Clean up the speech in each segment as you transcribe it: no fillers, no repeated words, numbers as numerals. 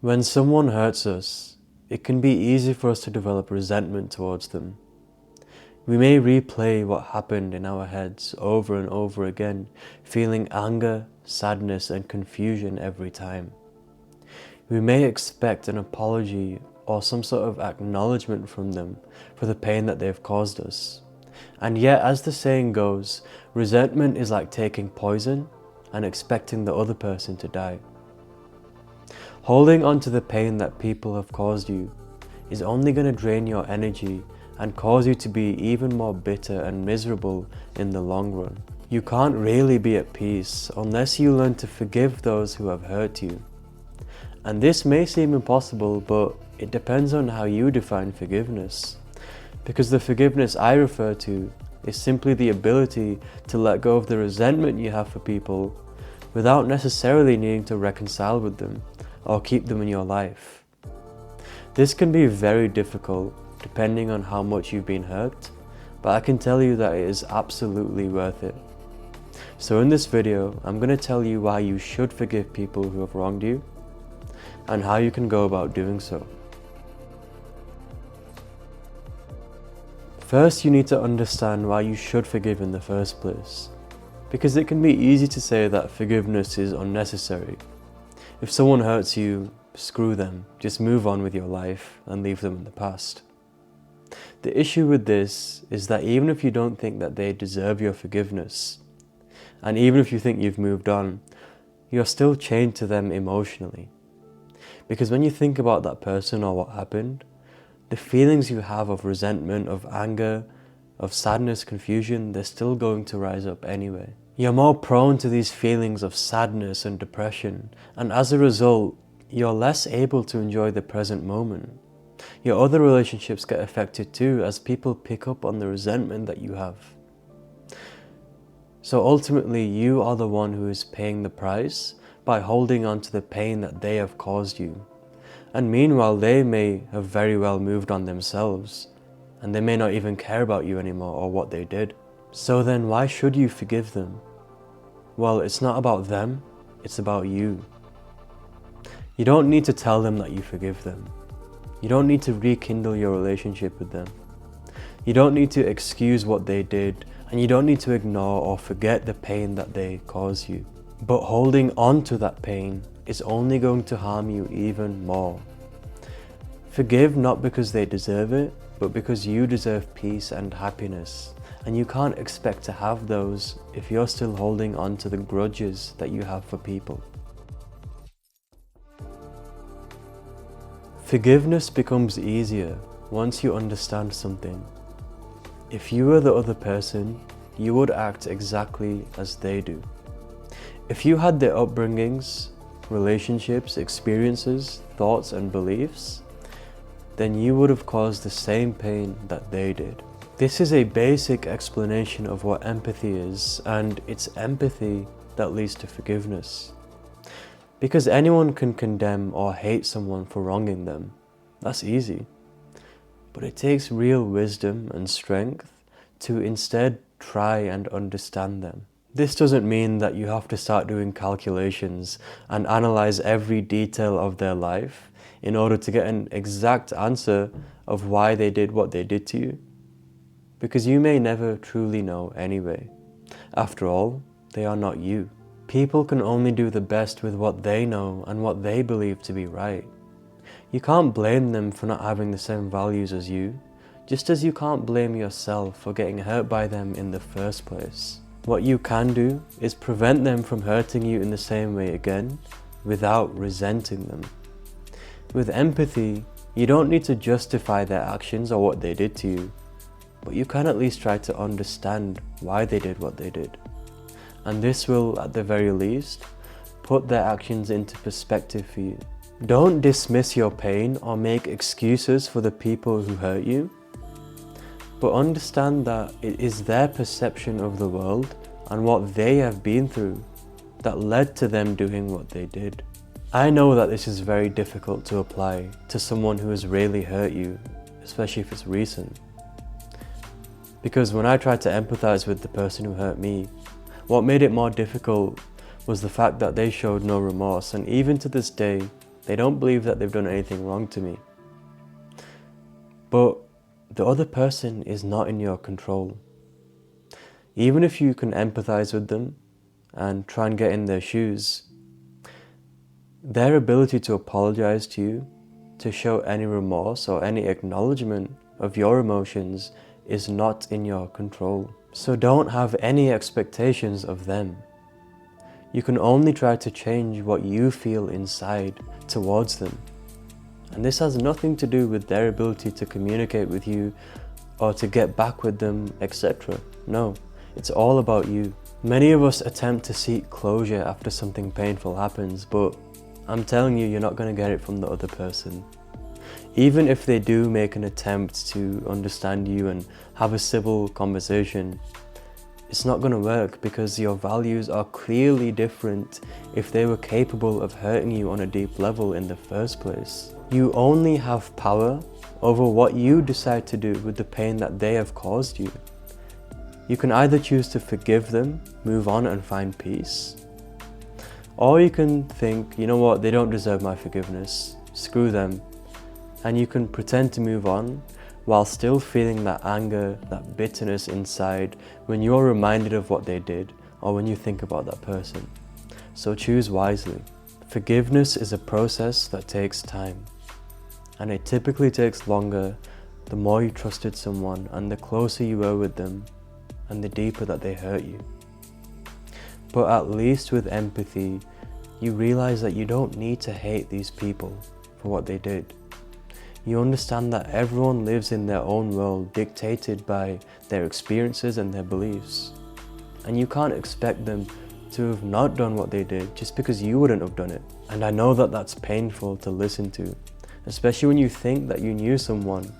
When someone hurts us, it can be easy for us to develop resentment towards them. We may replay what happened in our heads over and over again, feeling anger, sadness, and confusion every time. We may expect an apology or some sort of acknowledgement from them for the pain that they've caused us. And yet, as the saying goes, resentment is like taking poison and expecting the other person to die. Holding on to the pain that people have caused you is only going to drain your energy and cause you to be even more bitter and miserable in the long run. You can't really be at peace unless you learn to forgive those who have hurt you. And this may seem impossible, but it depends on how you define forgiveness. Because the forgiveness I refer to is simply the ability to let go of the resentment you have for people without necessarily needing to reconcile with them or keep them in your life. This can be very difficult depending on how much you've been hurt, but I can tell you that it is absolutely worth it. So in this video, I'm going to tell you why you should forgive people who have wronged you and how you can go about doing so. First, you need to understand why you should forgive in the first place, because it can be easy to say that forgiveness is unnecessary. If someone hurts you, screw them, just move on with your life and leave them in the past. The issue with this is that even if you don't think that they deserve your forgiveness, and even if you think you've moved on, you're still chained to them emotionally. Because when you think about that person or what happened, the feelings you have of resentment, of anger, of sadness, confusion, they're still going to rise up anyway. You're more prone to these feelings of sadness and depression, and as a result, you're less able to enjoy the present moment. Your other relationships get affected too, as people pick up on the resentment that you have. So ultimately, you are the one who is paying the price by holding on to the pain that they have caused you. And meanwhile, they may have very well moved on themselves, and they may not even care about you anymore or what they did. So then why should you forgive them? Well, it's not about them, it's about you. You don't need to tell them that you forgive them. You don't need to rekindle your relationship with them. You don't need to excuse what they did, and you don't need to ignore or forget the pain that they caused you. But holding on to that pain is only going to harm you even more. Forgive not because they deserve it, but because you deserve peace and happiness. And you can't expect to have those if you're still holding on to the grudges that you have for people. Forgiveness becomes easier once you understand something. If you were the other person, you would act exactly as they do. If you had their upbringings, relationships, experiences, thoughts, and beliefs, then you would have caused the same pain that they did. This is a basic explanation of what empathy is, and it's empathy that leads to forgiveness. Because anyone can condemn or hate someone for wronging them. That's easy. But it takes real wisdom and strength to instead try and understand them. This doesn't mean that you have to start doing calculations and analyze every detail of their life in order to get an exact answer of why they did what they did to you. Because you may never truly know anyway. After all, they are not you. People can only do the best with what they know and what they believe to be right. You can't blame them for not having the same values as you, just as you can't blame yourself for getting hurt by them in the first place. What you can do is prevent them from hurting you in the same way again, without resenting them. With empathy, you don't need to justify their actions or what they did to you, but you can at least try to understand why they did what they did. And this will, at the very least, put their actions into perspective for you. Don't dismiss your pain or make excuses for the people who hurt you, but understand that it is their perception of the world and what they have been through that led to them doing what they did. I know that this is very difficult to apply to someone who has really hurt you, especially if it's recent. Because when I tried to empathize with the person who hurt me, what made it more difficult was the fact that they showed no remorse, and even to this day, They don't believe that they've done anything wrong to me. But the other person is not in your control. Even if you can empathize with them and try and get in their shoes, their ability to apologize to you, to show any remorse or any acknowledgement of your emotions is not in your control. So don't have any expectations of them. You can only try to change what you feel inside towards them. And this has nothing to do with their ability to communicate with you or to get back with them, etc. No, it's all about you. Many of us attempt to seek closure after something painful happens, but I'm telling you, you're not going to get it from the other person. Even if they do make an attempt to understand you and have a civil conversation, it's not going to work because your values are clearly different if they were capable of hurting you on a deep level in the first place. You only have power over what you decide to do with the pain that they have caused you. You can either choose to forgive them, move on and find peace, or you can think, you know what, they don't deserve my forgiveness, screw them, and you can pretend to move on while still feeling that anger, that bitterness inside when you're reminded of what they did or when you think about that person. So choose wisely. Forgiveness is a process that takes time, and it typically takes longer the more you trusted someone and the closer you were with them and the deeper that they hurt you. But at least with empathy, you realize that you don't need to hate these people for what they did. You understand that everyone lives in their own world dictated by their experiences and their beliefs. And you can't expect them to have not done what they did just because you wouldn't have done it. And I know that that's painful to listen to, especially when you think that you knew someone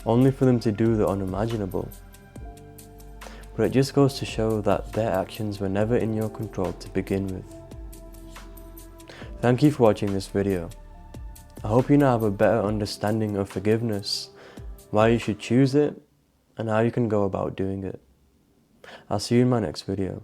only for them to do the unimaginable. But it just goes to show that their actions were never in your control to begin with. Thank you for watching this video. I hope you now have a better understanding of forgiveness, why you should choose it, and how you can go about doing it. I'll see you in my next video.